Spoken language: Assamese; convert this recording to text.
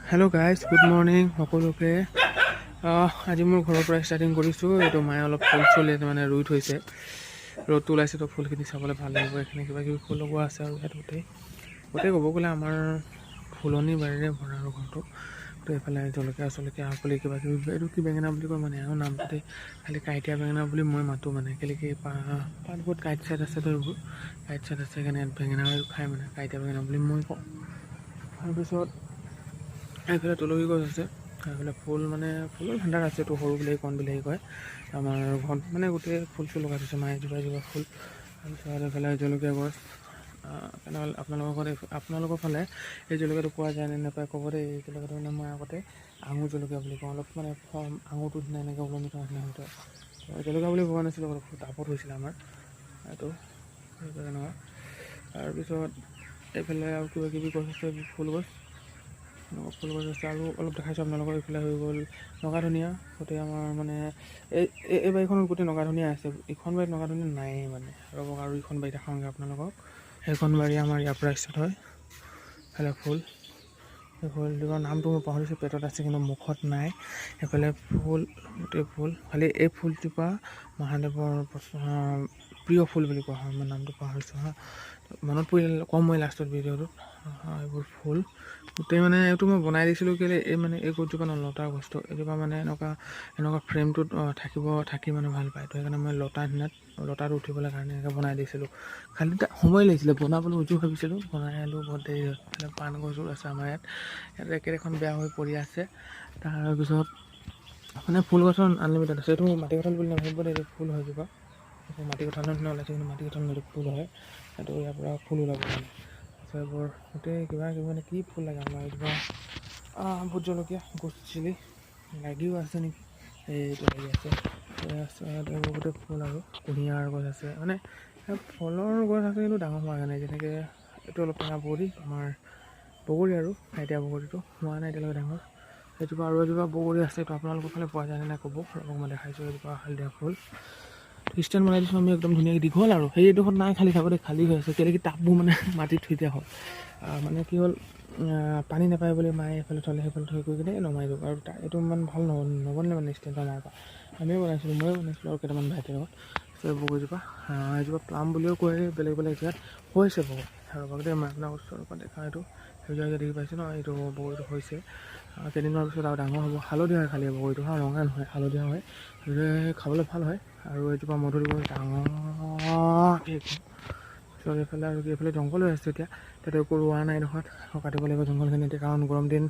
হেল্ল' গাইজ, গুড মৰ্ণিং সকলোকে। আজি মোৰ ঘৰৰ পৰা ষ্টাৰ্টিং কৰিছোঁ। এইটো মায়ে অলপ ফুল চুল মানে ৰুই থৈছে। ৰ'দটো ওলাইছে তো ফুলখিনি চাবলৈ ভাল লাগিব। এইখিনি কিবা কিবি ফুল লগোৱা আছে আৰু ইয়াত গোটেই ক'ব গ'লে আমাৰ ফুলনি বাৰীৰে ভৰা আৰু ঘৰটো। তো এইফালে জলকীয়া চলকীয়া সকলো কিবা কিবি এইটো কি বেঙেনা বুলি কয় মানে আৰু নামটোতে খালি কাঁইটীয়া বেঙেনা বুলি মই মাতোঁ মানে কেলৈ কি পাতবোৰত কাঁইট চাইট আছে তো এইবোৰ কাঁইট চাইট আছে সেইকাৰণে বেঙেনা খায় মানে কাঁইটীয়া বেঙেনা বুলি মই কওঁ। তাৰপিছত এইফালে তুলসী গছ আছে, এইফালে ফুল মানে ফুলৰ ভাণ্ডাৰ আছে। এইটো সৰু বিলাহী কণ বিলাহী কয়। আমাৰ ঘৰত মানে গোটেই ফুল চুল লগাই থৈছে মায়ে এজোপা ফুল। তাৰপিছত এইফালে জলকীয়া গছ। আপোনালোকৰ ফালে এই জলকীয়াটো পোৱা যায় নে নাপায় ক'ব দেই। এই জলকীয়াটো মানে মই আগতে আঙুৰ জলকীয়া বুলি কওঁ। অলপ মানে আঙুৰটো নিচিনা এনেকৈ ওলমি থকা নিচিনা হয়তো জলকীয়া বুলি ভবা নাছিলোঁ। অলপ টাবত হৈছিলে আমাৰ এইটো তেনেকুৱা। তাৰপিছত এইফালে আৰু কিবা কিবি গছ আছে, ফুল গছ আছে আৰু অলপ দেখাইছোঁ আপোনালোকৰ। এইফালে হৈ গ'ল নগা ধনিয়া। গোটেই আমাৰ মানে এই বাৰীখনত গোটেই নগা ধনিয়া আছে। ইখন বাৰীত নগা ধনিয়া নায়েই মানে ৰ'ব। আৰু ইখন বাৰীত দেখাওঁগৈ আপোনালোকক। সেইখন বাৰী আমাৰ ইয়াৰ পৰা ষ্টাৰ্ট হয়। এইফালে ফুল, সেই ফুলজোপা নামটো মই পাহৰিছোঁ, পেটত আছে কিন্তু মুখত নাই। সেইফালে ফুল, গোটেই ফুল। খালি এই ফুলজোপা মহাদেৱৰ প্ৰিয় ফুল বুলি কোৱা হয়। মই নামটো পাহৰিছোঁ মনত পৰিলে ক'ম মই লাষ্টত ভিডিঅ'টোত। এইবোৰ ফুল গোটেই মানে এইটো মই বনাই দিছিলোঁ কেলৈ এই মানে এই গছজোপা লতা গছটো এইজোপা মানে এনেকুৱা ফ্ৰেমটোত থাকি মানে ভাল পায়। তো সেইকাৰণে মই লতাটো উঠিবলৈ কাৰণে এনেকৈ বনাই দিছিলোঁ। খালি সময় লাগিছিলে বনাবলৈ ভাবিছিলোঁ, বনাই আনিলোঁ বহুত দেৰি হ'ল। পাণ গছবোৰ আছে আমাৰ ইয়াত কেইটাখন বেয়া হৈ পৰি আছে। তাৰপিছত মানে ফুল গছৰ আনলিমিটেড আছে। এইটো মাটি কঁঠাল বুলি নাভাবিব দেই, এইটো ফুল হয় জোপা। মাটি কঁঠালৰ নিচিনা ওলাইছে কিন্তু মাটি কঁঠাল এইটো ফুল হয়। এইটো ইয়াৰ পৰা ফুল ওলাব মানে এইবোৰ গোটেই কিবা কিবি মানে কি ফুল লাগে আমাৰ এইজোপা ভোট জলকীয়া গছ চিলি লাগিও আছে নেকি, এইটো লাগি আছে। এইবোৰ গোটেই ফুল আৰু কুঁহিয়াৰ গছ আছে। মানে ফলৰ গছ আছে কিন্তু ডাঙৰ হোৱা নাই। যেনেকৈ এইটো অলপ টেঙা বগৰী, আমাৰ বগৰী আৰু কাঁইটীয়া বগৰীটো হোৱা নাই এতিয়ালৈকে ডাঙৰ। সেইজোপা আৰু এজোপা বগৰী আছে। এইটো আপোনালোকৰ ফালে পোৱা যায় নে নাই ক'ব। মই দেখাইছোঁ এজোপা হালধীয়া ফুল খ্ৰীষ্টান বনাই দিছোঁ আমি একদম ধুনীয়াকৈ দীঘল আৰু সেইডোখৰত নাই। খালী থাকোঁতে খালী হৈ আছে কেলৈ কি টাববোৰ মানে মাটিত থৈ দিয়া হ'ল। মানে কি হ'ল পানী নাপায় বুলি মায়ে এইফালে থ'লে, সেইফালে থৈ কৰি কিনে নমাই দিওঁ। আৰু এইটো ইমান ভাল নবনিলে মানে ষ্টেণ্ডৰ আমাৰ পৰা আমিয়ে বনাইছিলোঁ, ময়ে বনাইছিলোঁ আৰু কেইটামান ভাইটিৰ লগত। বগৰীজোপা এজোপা প্লাম বুলিও কয় বেলেগ বেলেগ জেগাত হৈছে বগৰী। আৰু লগতে মই আপোনাৰ ওচৰৰ পৰা দেখা এইটো সেউজীয়া দেখি পাইছোঁ ন, এইটো বগৰীটো হৈছে। কেইদিনমানৰ পিছত আৰু ডাঙৰ হ'ব। হালধীয়া হয় খালী বগৰীটো ৰঙা নহয়, হালধীয়া হয়। খাবলৈ ভাল হয়। আৰু এজোপা মধুৰি গছ ডাঙৰ এইফালে আৰু এইফালে জংঘল হৈ আছে। এতিয়া একো ৰোৱা নাই এডোখৰত কাটিব লাগিব জংঘলখিনি এতিয়া, কাৰণ গৰম দিন।